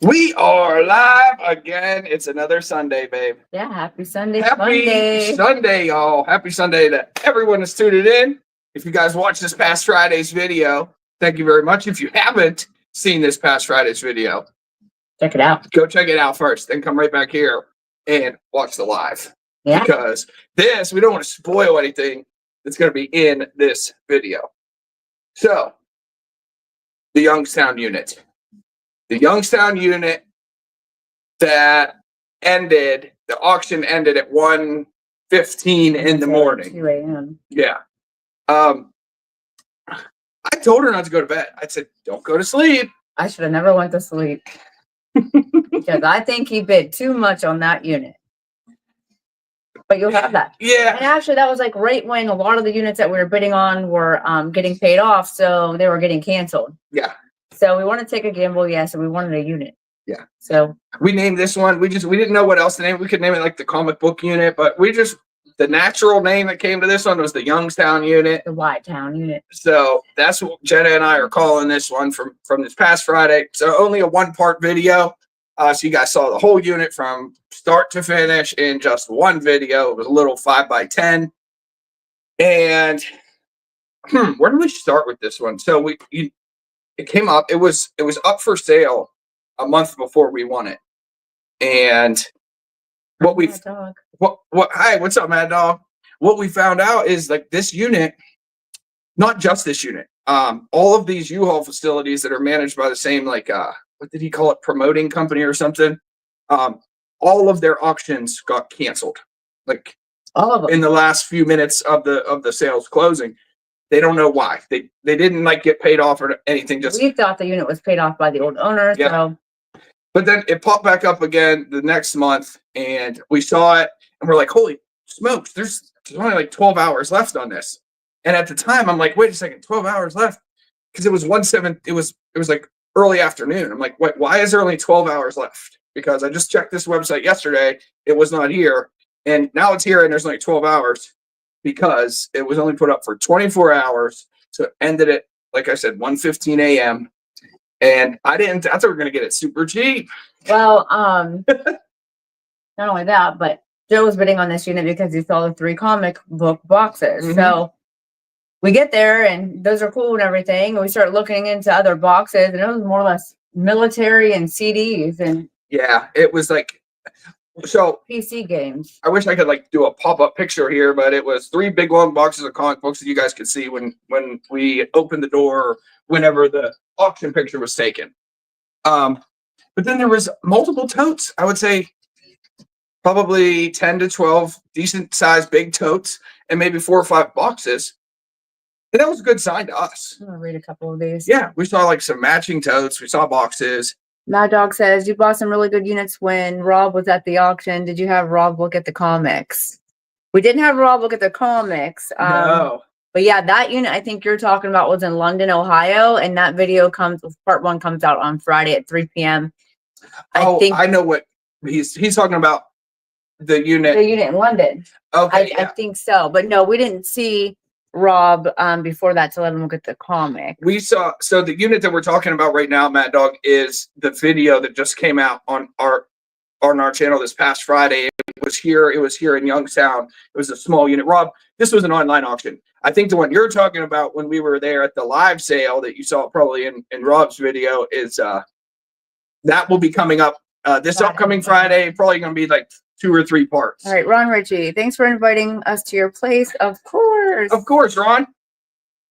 We are live again. It's another Sunday, babe. Yeah, happy Sunday. Happy Sunday, y'all. Happy Sunday to everyone that's tuned in. If you guys watched this past Friday's video, thank you very much. If you haven't seen this past Friday's video, check it out. Go check it out first, then come right back here and watch the live. Yeah. Because we don't want to spoil anything that's going to be in this video. So, the Youngstown unit. The Youngstown unit that ended, the auction ended at 1:15 in the morning. 2 a.m. Yeah. I told her not to go to bed. I said, don't go to sleep. I should have never went to sleep. Because I think he bid too much on that unit. But you'll have that. Yeah. And actually, that was like right when a lot of the units that we were bidding on were getting paid off. So they were getting canceled. Yeah. So we want to take a gamble, yes, and we wanted a unit. Yeah. So we named this one. We didn't know what else to name. We could name it like the comic book unit, but the natural name that came to this one was the Youngstown unit. The Y-Town unit. So that's what Jenna and I are calling this one from this past Friday. So only a one-part video. So you guys saw the whole unit from start to finish in just one video. It was a little 5x10. And where do we start with this one? So it came up. It was up for sale a month before we won it. And hi, what's up, Mad Dog? What we found out is like this unit, not just this unit, all of these U-Haul facilities that are managed by the same, like, what did he call it? Promoting company or something. All of their auctions got canceled. Like all of them in the last few minutes of the sales closing. They don't know why. They didn't like get paid off or anything. Just we thought the unit was paid off by the old owner. Yeah. So. But then it popped back up again the next month, and we saw it, and we're like, "Holy smokes! There's only like 12 hours left on this." And at the time, I'm like, "Wait a second, 12 hours left?" Because it was 1/7. It was like early afternoon. I'm like, "Wait, why is there only 12 hours left?" Because I just checked this website yesterday. It was not here, and now it's here, and there's only 12 hours. Because it was only put up for 24 hours. So it ended at, like I said, 1:15 a.m. And I thought we were going to get it super cheap. Well, not only that, but Joe was bidding on this unit because he saw the 3 comic book boxes. Mm-hmm. So we get there and those are cool and everything. And we start looking into other boxes and it was more or less military and CDs. And yeah, it was like, so PC games. I wish I could like do a pop-up picture here, but it was 3 big long boxes of comic books that you guys could see when we opened the door, or whenever the auction picture was taken. But then there was multiple totes. I would say probably 10 to 12 decent sized big totes and maybe 4 or 5 boxes. And that was a good sign to us. I'm gonna read a couple of these. Yeah, we saw like some matching totes. We saw boxes. Mad Dog says, you bought some really good units when Rob was at the auction. Did you have Rob look at the comics? We didn't have Rob look at the comics. No. But yeah, that unit I think you're talking about was in London, Ohio. And that video part 1 comes out on Friday at 3 p.m. I know what he's talking about. The unit in London. Okay. I think so. But no, we didn't see Rob before that to let him look at the comic. We saw, so the unit that we're talking about right now, Mad Dog, is the video that just came out on our channel this past Friday. It was here in Youngstown. It was a small unit. Rob, this was an online auction. I think the one you're talking about when we were there at the live sale that you saw probably in Rob's video is that will be coming up this upcoming Friday. Probably going to be like 2 or 3 parts. All right, Ron Ritchie, thanks for inviting us to your place. Of course. Of course, Ron.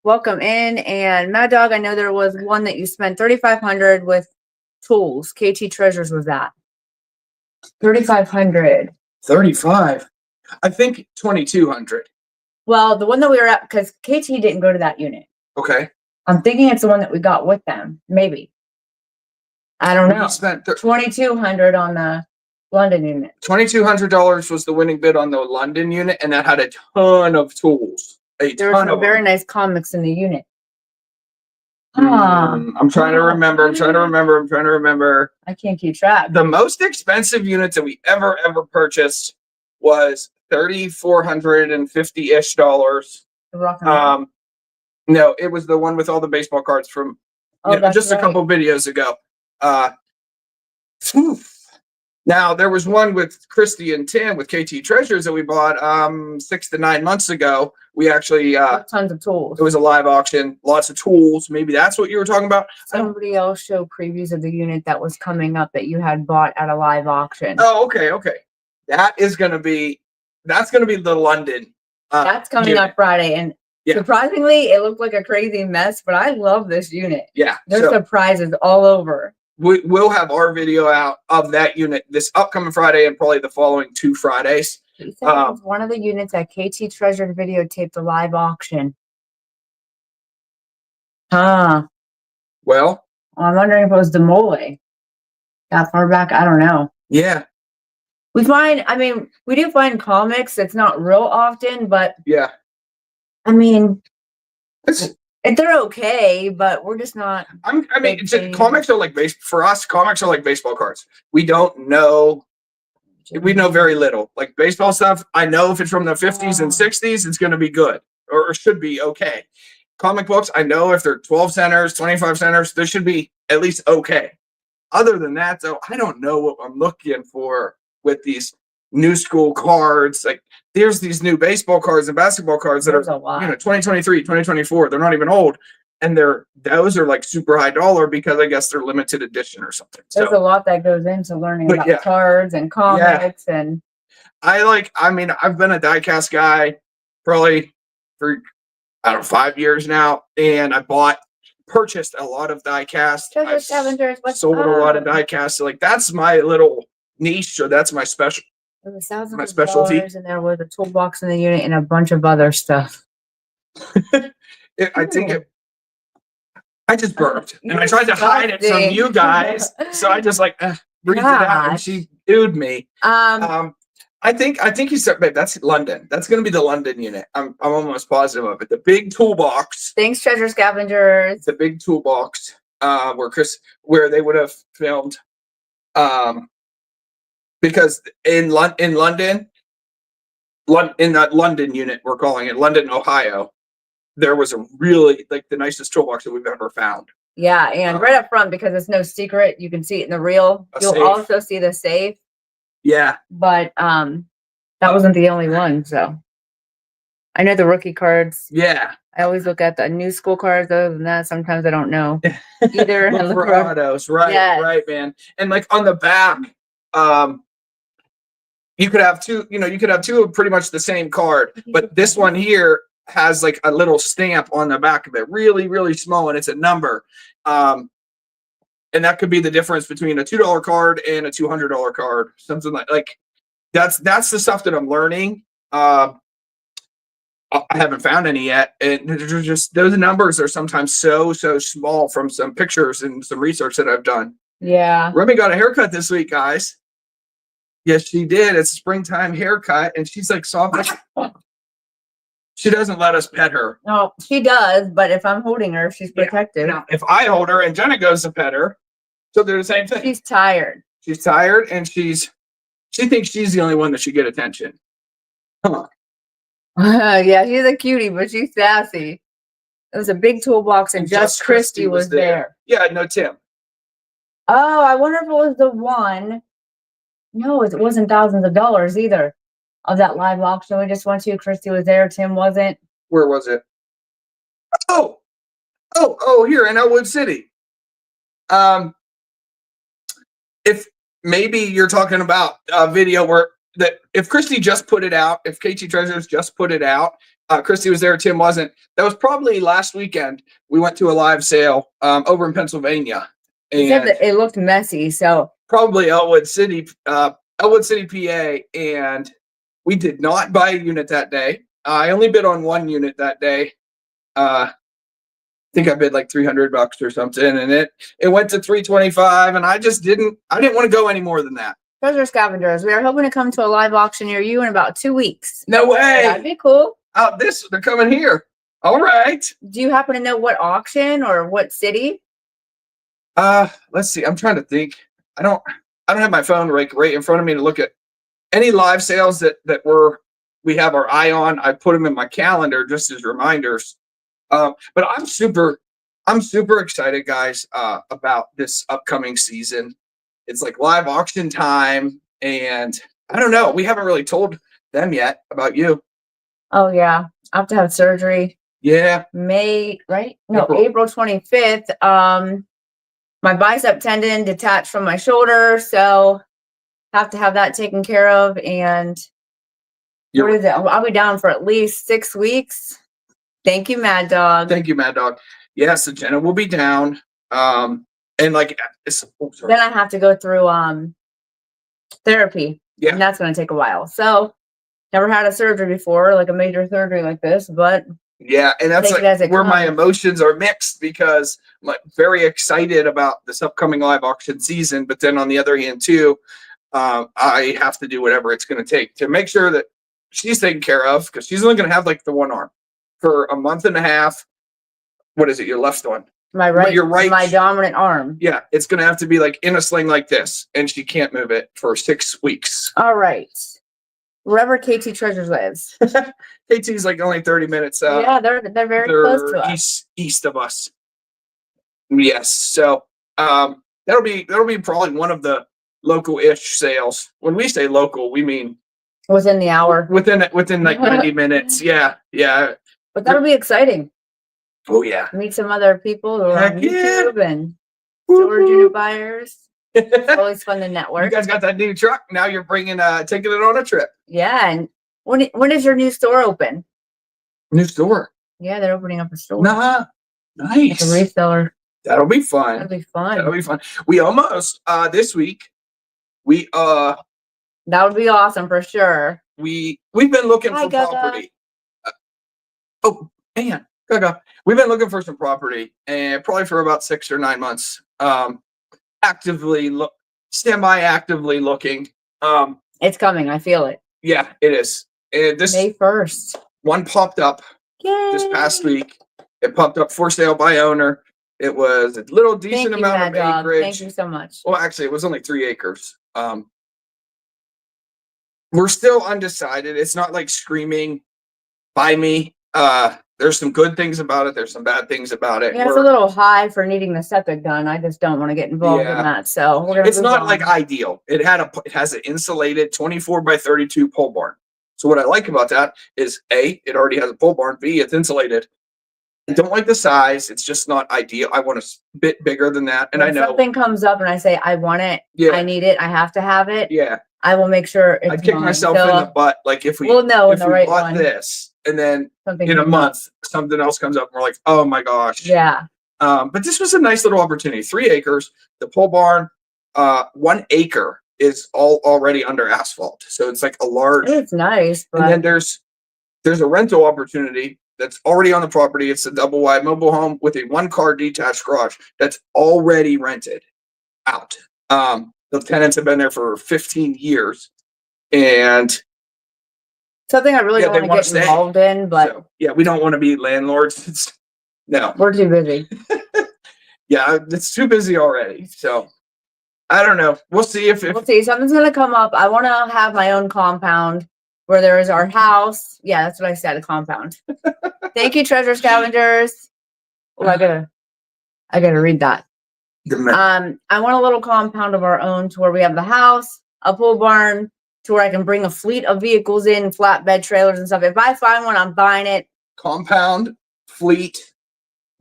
Welcome in. And Mad Dog, I know there was one that you spent $3,500 with tools. KT Treasures was that. $3,500. 35. I think 2,200. Well, the one that we were at, because KT didn't go to that unit. Okay. I'm thinking it's the one that we got with them. Maybe. I don't know. We spent $2,200 on the London unit. $2,200 was the winning bid on the London unit, and that had a ton of tools. There were some very nice comics in the unit. I'm trying to remember. I can't keep track. The most expensive units that we ever purchased was $3,450-ish. No, it was the one with all the baseball cards from just a couple videos ago. Phew. Now there was one with Christy and Tim with KT Treasures that we bought 6 to 9 months ago. We actually tons of tools. it was a live auction, lots of tools. Maybe that's what you were talking about. Somebody else showed previews of the unit that was coming up that you had bought at a live auction. Oh, okay. That's gonna be the London. That's coming unit. up Friday, and surprisingly, it looked like a crazy mess, but I love this unit. Yeah, there's surprises all over. We'll have our video out of that unit this upcoming Friday and probably the following 2 Fridays. He said it was one of the units that KT Treasured videotaped the live auction. Well, I'm wondering if it was the mole. That far back, I don't know. Yeah. We do find comics. It's not real often, but yeah. They're okay, but we're just not. Comics are like for us. Comics are like baseball cards. We don't know. We know very little. Like baseball stuff, I know if it's from the 50s and 60s, it's going to be good or should be okay. Comic books, I know if they're 12 centers, 25 centers, they should be at least okay. Other than that, though, I don't know what I'm looking for with these new school cards. Like there's these new baseball cards and basketball cards that are 2023, 2024. They're not even old. And those are like super high dollar because I guess they're limited edition or something. There's a lot that goes into learning about cards and comics and I've been a diecast guy probably for 5 years now, and purchased a lot of diecast. Treasure scavengers, sold a lot of diecast. So like that's my little niche, or that's my special. There was thousands of specialty, and there was a toolbox in the unit and a bunch of other stuff. I just burped, and I tried to hide it from you guys, so I just breathed it out, and she oohed me. I think you said, babe, that's London. That's going to be the London unit. I'm almost positive of it. The big toolbox. Thanks, Treasure Scavengers. The big toolbox, where they would have filmed, because in London, in that London unit, we're calling it London, Ohio, there was a really the nicest toolbox that we've ever found. Yeah, and right up front, because it's no secret, you can see it in the reel. You'll safe. Also see the safe. Yeah. But that wasn't the only one, so I know the rookie cards. Yeah. I always look at the new school cards. Other than that, sometimes I don't know either. Look right, man. And on the back, you could have two of pretty much the same card, but this one here has a little stamp on the back of it, really, really small, and it's a number. And that could be the difference between a $2 card and a $200 card, something like that's the stuff that I'm learning. I haven't found any yet, and they're just, those numbers are sometimes so small from some pictures and some research that I've done. Yeah. Remy got a haircut this week, guys. Yes, she did. It's a springtime haircut, and she's soft. She doesn't let us pet her. No, she does, but if I'm holding her, she's protective. Now, if I hold her and Jenna goes to pet her, so they're the same thing. She's tired. She's tired, and she thinks she's the only one that should get attention. Huh. Yeah, she's a cutie, but she's sassy. It was a big toolbox, and just Christy was there. Yeah, no Tim. Oh, I wonder if it was the one. No, it wasn't thousands of dollars either. Of that live auction we just went to. Christy was there. Tim wasn't. Where was it? Oh, here in Elwood City. If maybe you're talking about a video if Christy just put it out, if KT Treasures just put it out, Christy was there, Tim wasn't. That was probably last weekend. We went to a live sale over in Pennsylvania. And it looked messy, so probably Elwood City, PA, and we did not buy a unit that day. I only bid on one unit that day. I think I bid $300 or something, and it went to $325, and I didn't want to go any more than that. Treasure Scavengers, we are hoping to come to a live auction near you in about 2 weeks. No way. That'd be cool. They're coming here. All right. Do you happen to know what auction or what city? Let's see. I'm trying to think. I don't have my phone right in front of me to look at any live sales that we have our eye on. I put them in my calendar just as reminders. But I'm super excited, guys, about this upcoming season. it's like live auction time, and I don't know. We haven't really told them yet about you. Oh yeah, I have to have surgery. Yeah. May, right? No, April 25th. My bicep tendon detached from my shoulder, so have to have that taken care of. And what is it? I'll be down for at least 6 weeks. Thank you, Mad Dog. Thank you, Mad Dog. Yeah, so Jenna will be down. And like, then I have to go through therapy. Yeah. And that's going to take a while. So never had a surgery before, like a major surgery like this, but yeah, and that's like where my emotions are mixed, because I'm like very excited about this upcoming live auction season, but then on the other hand too, I have to do whatever it's going to take to make sure that she's taken care of, because she's only going to have like the one arm for a month and a half. What is it? Your left one? Your right, my dominant arm. Yeah, it's going to have to be like in a sling like this, and she can't move it for 6 weeks. All right. Wherever KT Treasures lives. KT's like only 30 minutes. Yeah, they're very close to us. East of us. Yes. So that'll be probably one of the local-ish sales. When we say local, we mean within the hour. Within like 90 minutes. Yeah. Yeah. But that'll be exciting. Oh yeah. Meet some other people who are on YouTube and storage unit buyers. It's always fun to network. You guys got that new truck. Now you're taking it on a trip. Yeah. And when is your new store open? New store? Yeah, they're opening up a store. Nah. Nice. Like a reseller. That'll be fun. That'll be fun. That'll be fun. We almost this week. That would be awesome for sure. We've been looking for property. Oh man, Gaga. We've been looking for some property, and probably for about 6 or 9 months. Semi-actively looking. It's coming. I feel it. Yeah, it is. And this May 1st. One popped up this past week. It popped up for sale by owner. It was a little decent amount of acreage. Thank you so much. Well, actually, it was only 3 acres. We're still undecided. It's not like screaming, buy me. There's some good things about it. There's some bad things about it. Yeah, it's a little high for needing the septic done. I just don't want to get involved in that. So we're gonna. It's not like ideal. It has an insulated 24 by 32 pole barn. So what I like about that is A, it already has a pole barn. B, it's insulated. I don't like the size. It's just not ideal. I want a bit bigger than that. And when something comes up and I say I want it, I need it, I have to have it. Yeah. I will make sure it's I'd kick myself in the butt. Like if we bought this and then in a month something else comes up and we're like, oh my gosh. Yeah. But this was a nice little opportunity. 3 acres. The pole barn, 1 acre is already under asphalt. So it's like a large. It's nice. But... And then there's a rental opportunity that's already on the property. It's a double wide mobile home with a 1-car detached garage that's already rented out. The tenants have been there for 15 years, and something I really don't want to get involved in. But we don't want to be landlords. No, we're too busy. Yeah, it's too busy already. So I don't know. We'll see if we'll see. Something's gonna come up. I want to have my own compound where there is our house. Yeah, that's what I said. A compound. Thank you, treasure scavengers. Oh, I gotta read that. I want a little compound of our own to where we have the house, a pole barn, to where I can bring a fleet of vehicles in, flatbed trailers and stuff. If I find one, I'm buying it. Compound, fleet.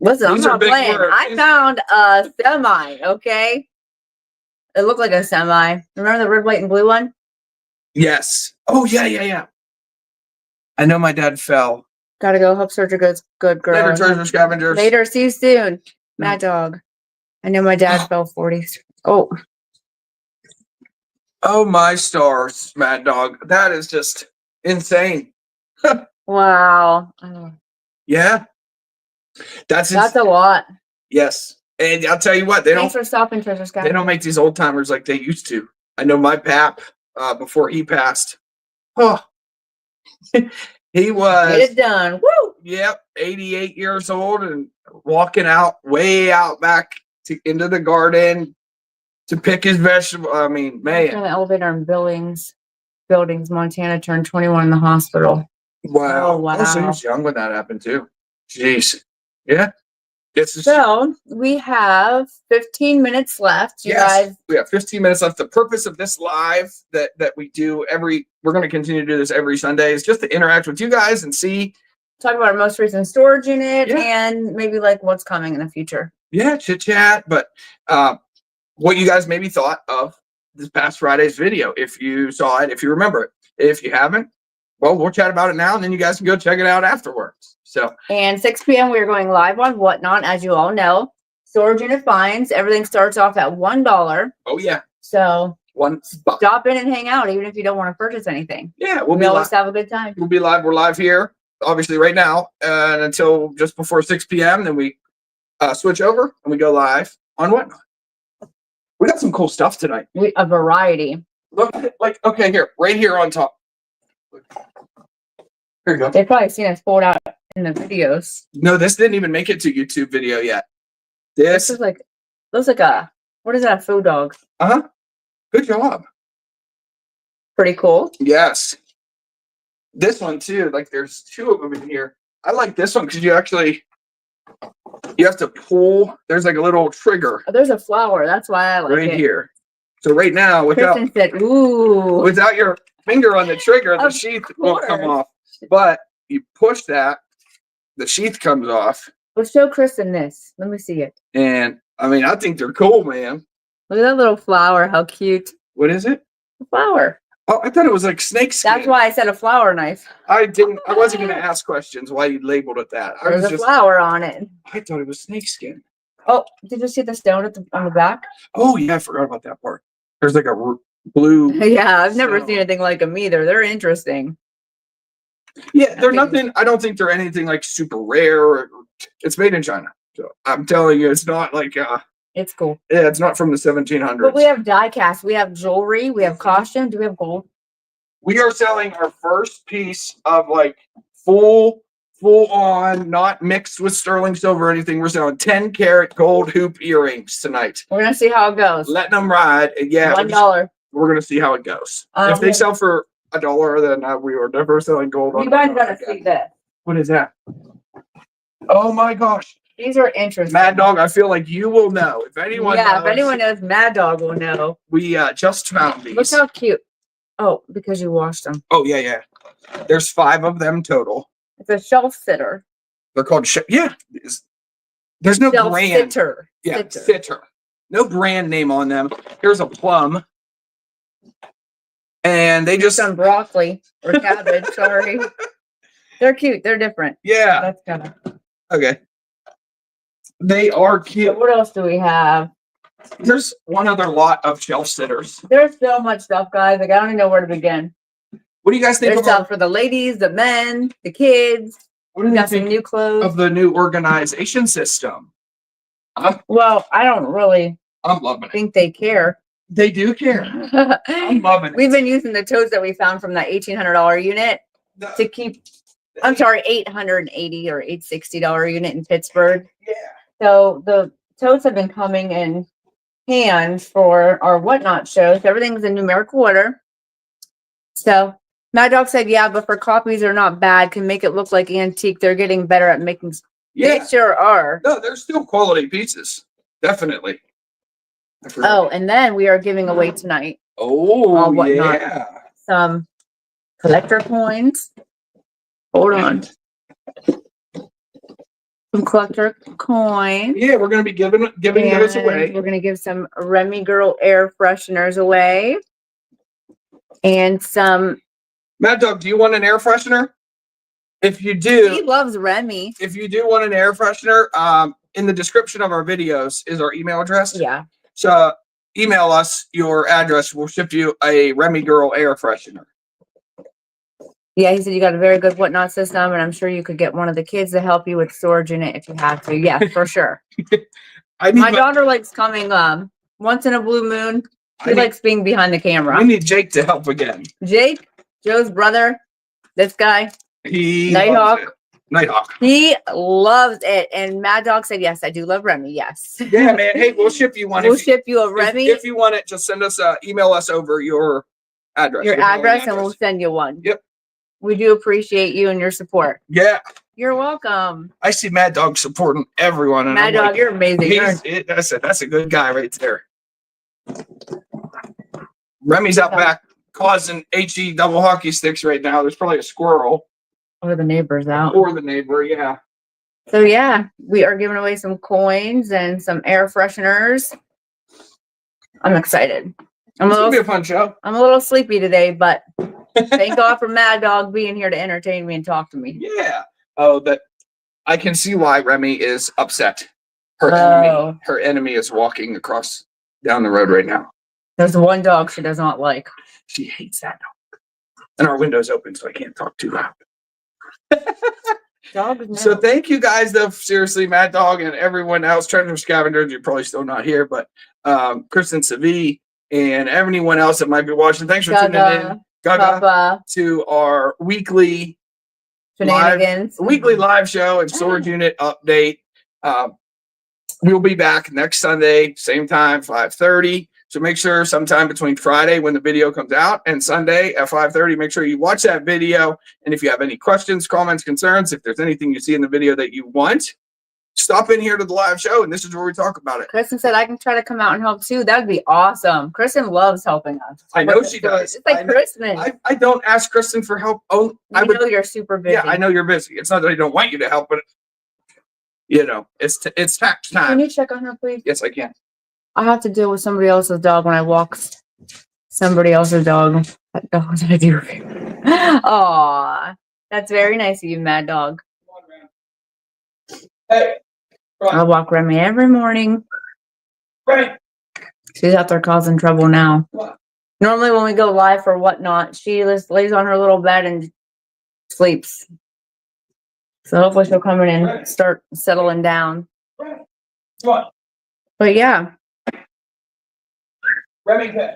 Listen, I'm not playing. I found a semi, okay? It looked like a semi. Remember the red, white, and blue one? Yes. Oh, yeah. I know my dad fell. Gotta go. Hope surgery goes good, girl. Later, treasure scavengers. Later. See you soon. Mad Dog. I know my dad fell 40. Oh. Oh, my stars, Mad Dog. That is just insane. Wow. Yeah. That's a lot. Yes. And I'll tell you what, Thanks for stopping, treasure scavengers. They don't make these old timers like they used to. I know my pap, before he passed. Oh. He was get it done. Woo! Yep, 88 years old and walking way out back into the garden to pick his vegetable. I mean, man. On the elevator in Billings, Montana, turned 21 in the hospital. Wow. Oh, wow. Also, he was young when that happened too. Jeez. Yeah. It's just, So we have 15 minutes left. You yes, guys, we have 15 minutes left. The purpose of this live that we do we're going to continue to do this every Sunday, is just to interact with you guys and see. talk about our most recent storage unit Yeah. and maybe like what's coming in the future. Yeah, chit chat. But what you guys maybe thought of this past Friday's video, if you saw it, if you remember it. If you haven't, well, we'll chat about it now, and then you guys can go check it out afterwards. So, And 6 p.m. we are going live on Whatnot, as you all know. Storage unit finds. Everything starts off at $1. oh yeah, So $1. stop in and hang out, even if you don't want to purchase anything. Yeah, We always have a good time. We'll be live. We're live here, obviously, right now, and until just before 6 p.m. Then we switch over and we go live on Whatnot. We got some cool stuff tonight. A variety. Look, like, okay, here, right here on top. Here you go. They've probably seen us pulled out in the videos. No, this didn't even make it to YouTube video yet. This This, is like, looks like what is that, a food dog? good job. Pretty cool. Yes. This one too, like there's two of them in here. I like this one because you have to pull. There's like a little trigger Oh, there's a flower. That's why I like right it. here. So right now, Kristen said, ooh. without your finger on the trigger, the Of sheath won't come course. off. But you push that, the sheath comes off. Let's show Kristen this. Let me see it. And I mean, I think they're cool, man. Look at that little flower. How cute. What is it? A flower. Oh, I thought it was like snake skin. That's why I said a flower knife. I wasn't going to ask questions why you labeled it that. There's a flower on it. I thought it was snake skin. Oh, did you see the stone on the back? Oh, yeah, I forgot about that part. There's like a blue. Yeah, I've never stone. seen anything like them either. They're interesting. Yeah, they're nothing. I don't think they're anything like super rare. It's made in China. So I'm telling you, it's not like, It's cool. yeah, it's not from the 1700s. But we have die cast. We have jewelry. We have costume. Do we have gold? We are selling our first piece of like full on, not mixed with sterling silver or anything. We're selling 10-karat gold hoop earrings tonight. We're going to see how it goes. Letting them ride. And yeah, $1. we're going to see how it goes. If they sell for $1, then we are never selling gold on You guys $1 got to again. see this. What is that? Oh my gosh. These are interesting. Mad Dog, I feel like you will know. If anyone knows, if anyone knows, Mad Dog will know. we just found these. Look how cute. Oh, because you washed them. Oh, yeah. There's 5 of them total. It's a shelf sitter. They're called there's no Shelf brand. sitter. Yeah, Sitter. sitter. No brand name on them. Here's a plum. And they just Some broccoli or cabbage. Sorry. They're cute. They're different. yeah. That's kind of. Okay. They are cute. What else do we have? There's one other lot of shelf sitters. There's so much stuff, guys. Like I don't even know where to begin. What do you guys think There's of stuff for the ladies, the men, the kids. what do We you got some think new clothes. of the new organization system? Well, I don't really I'm loving it. think they care. They do care. I'm loving it. We've been using the totes that we found from that $1,800 unit to keep. I'm sorry, $880 or $860 unit in Pittsburgh. Yeah. So the totes have been coming in hands for our Whatnot shows. Everything's in numerical order. So Mad Dog said, yeah, but for copies are not bad. Can make it look like antique. They're getting better at making. Yeah. They sure are. No, they're still quality pieces. Definitely. Oh, and then we are giving away tonight Oh, Whatnot. yeah. some collector coins. Hold on. Some collector coins. Yeah, we're gonna be giving those And away. we're gonna give some Remy Girl air fresheners away. And some. Mad Dog, do you want an air freshener? If you He do, loves Remy. if you do want an air freshener, in the description of our videos is our email address. Yeah. So email us your address. We'll ship you a Remy Girl air freshener. Yeah, he said you got a very good Whatnot system, and I'm sure you could get one of the kids to help you with storage in it if you had to. Yeah, for sure. I need My daughter likes coming once in a blue moon. He likes being behind the camera. we need Jake to help again. Jake, Joe's brother, this guy, He Nighthawk. loves it. Nighthawk. he loves it. And Mad Dog said, yes, I do love Remy. Yes. Yeah, man. Hey, we'll ship you one. We'll if, ship you a Remy, if you want it, just send us email us over your address. your mailing address, and we'll send you one. Yep. We do appreciate you and your support. Yeah. You're welcome. I see Mad Dog supporting everyone. And Mad I'm Dog, like, you're amazing. that's a good guy right there. Remy's out back causing HE double hockey sticks right now. There's probably a squirrel. Or the neighbors out. Or the neighbor, yeah. So yeah, we are giving away some coins and some air fresheners. I'm excited. It's gonna be a fun show. I'm a little sleepy today, but thank God for Mad Dog being here to entertain me and talk to me. Yeah. Oh, that I can see why Remy is upset. Her enemy is walking across down the road right now. There's one dog she does not like. She hates that dog. And our window's open, so I can't talk too loud. So thank you guys, though. Seriously, Mad Dog and everyone else, Treasure Scavengers, you're probably still not here, but Kristen Savi and anyone else that might be watching. Thanks for tuning in. Gaga, to our weekly live show and storage unit update. We'll be back next Sunday, same time, 5:30. So make sure sometime between Friday when the video comes out and Sunday at 5:30, make sure you watch that video. And if you have any questions, comments, concerns, if there's anything you see in the video that you want, stop in here to the live show, and this is where we talk about it. Kristen said I can try to come out and help too. That would be awesome. Kristen loves helping us. I know she does. It's like Christmas. I don't ask Kristen for help. Oh, I know you're super busy. Yeah, I know you're busy. It's not that I don't want you to help, but it's tax time. Can you check on her, please? Yes, I can. I have to deal with somebody else's dog when I walk somebody else's dog. What dog did I do? Aw, that's very nice of you, Mad Dog. Hey, I walk Remy every morning. Right. She's out there causing trouble now. What? Normally when we go live for whatnot, she just lays on her little bed and sleeps. So hopefully she'll come in and start settling down. Right. What? But yeah. Remington,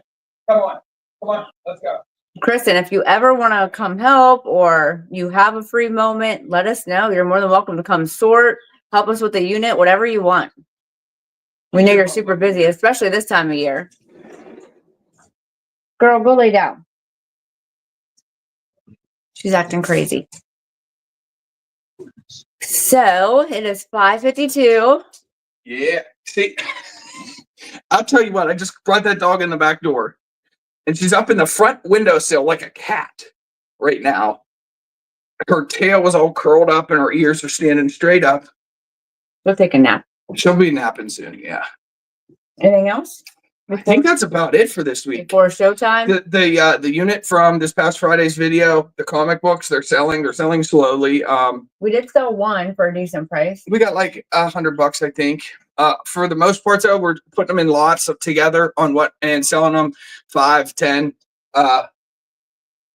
come on, let's go. Kristen, if you ever want to come help or you have a free moment, let us know. You're more than welcome to come sort, help us with the unit, whatever you want. We know you're super busy, especially this time of year. Girl, go lay down. She's acting crazy. So it is 5:52. Yeah. See, I'll tell you what, I just brought that dog in the back door. And she's up in the front windowsill like a cat right now. Her tail was all curled up and her ears are standing straight up. We'll take a nap. She'll be napping soon, yeah. Anything else? I think that's about it for this week. Before showtime? The unit from this past Friday's video, the comic books, they're selling slowly. We did sell one for a decent price. We got like $100, I think. For the most part, though, we're putting them in lots together and selling them 5, 10,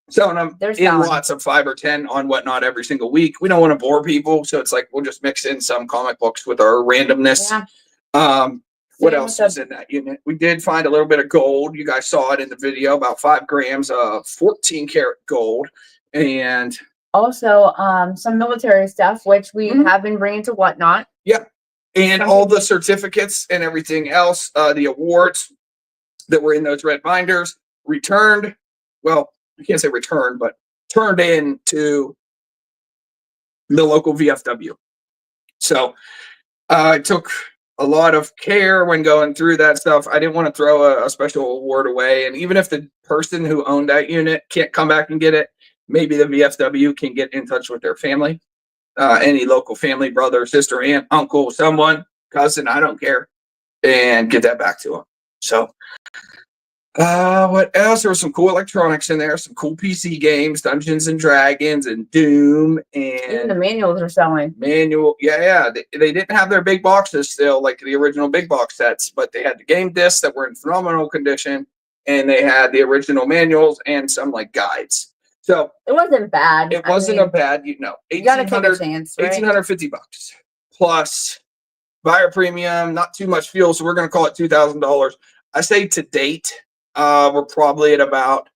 selling them lots of 5 or 10 on Whatnot every single week. We don't want to bore people, so it's like we'll just mix in some comic books with our randomness. Yeah. What else was in that unit? We did find a little bit of gold. You guys saw it in the video, about 5 grams of 14 karat gold, and also some military stuff, which we have been bringing to Whatnot. Yep. And all the certificates and everything else, the awards that were in those red binders, returned. Well, I can't say returned, but turned in to the local VFW. So I took a lot of care when going through that stuff. I didn't want to throw a special award away. And even if the person who owned that unit can't come back and get it, maybe the VFW can get in touch with their family. Any local family, brother, sister, aunt, uncle, someone, cousin, I don't care, and get that back to them. So, what else? There was some cool electronics in there, some cool PC games, Dungeons and Dragons and Doom, and even the manuals are selling. Yeah. They didn't have their big boxes still, like the original big box sets, but they had the game discs that were in phenomenal condition, and they had the original manuals and some like guides. So it wasn't bad. It wasn't a bad, you gotta take a chance, right? $1,850 plus buyer premium, not too much fuel. So we're going to call it $2,000. I say to date, we're probably at about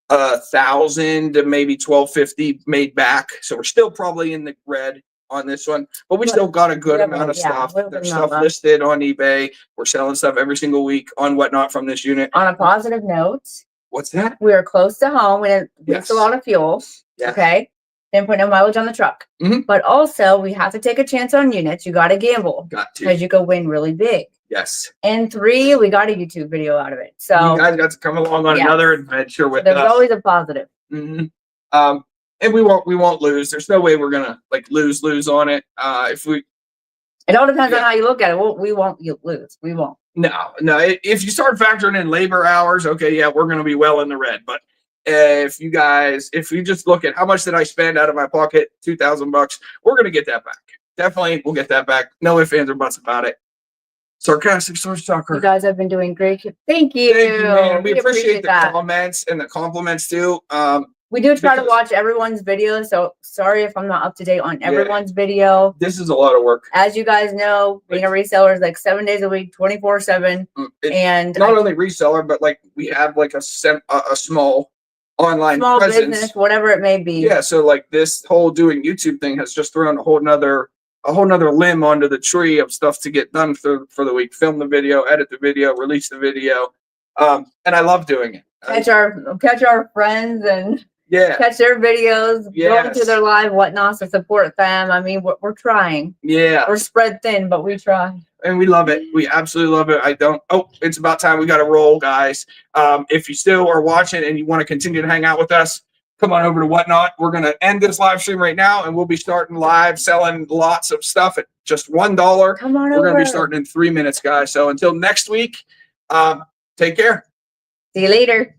1,000 to maybe 1,250 made back. So we're still probably in the red on this one, but we still got a good amount of stuff. There's stuff listed on eBay. We're selling stuff every single week on Whatnot from this unit. On a positive note. What's that? We are close to home. We didn't waste a lot of fuel. Yeah. Okay. Didn't put no mileage on the truck. Mhm. But also, we have to take a chance on units. You got to gamble Got to. because you could win really big. Yes. And 3, we got a YouTube video out of it. You So guys got to come along on Yes. another adventure with there's us. always a positive. hmm And we won't lose. There's no way we're gonna like lose on it. If we It all depends on Yeah. how you look at it. We won't lose. We won't. no. If you start factoring in labor hours, okay, yeah, we're gonna be well in the red. But if you just look at how much did I spend out of my pocket, $2,000, we're gonna get that back. Definitely, we'll get that back. No ifs, ands, or buts about it. Sarcastic Source Talker. You guys have been doing great. Thank you. Thank you, man. We appreciate the that. comments and the compliments too. We do try to because- watch everyone's videos, so sorry if I'm not up to date on everyone's video. This is a lot of work. As you guys know, being a reseller is like 7 days a week, 24/7, It's and not only reseller, but like we have like a small online small presence. business, whatever it may be. Yeah, so like this whole doing YouTube thing has just thrown a whole nother limb onto the tree of stuff to get done for the week. Film the video, edit the video, release the video, and I love doing it. Catch our friends and Yeah, catch their videos, go Yes. into their live whatnot to support them. I mean, we're trying. yeah, We're spread thin, but we try. and we love it. We absolutely love it. It's about time we got to roll, guys. If you still are watching and you want to continue to hang out with us, come on over to Whatnot. We're going to end this live stream right now, and we'll be starting live selling lots of stuff at just $1. Come on We're over. going to be starting in 3 minutes, guys. So until next week, take care. See you later.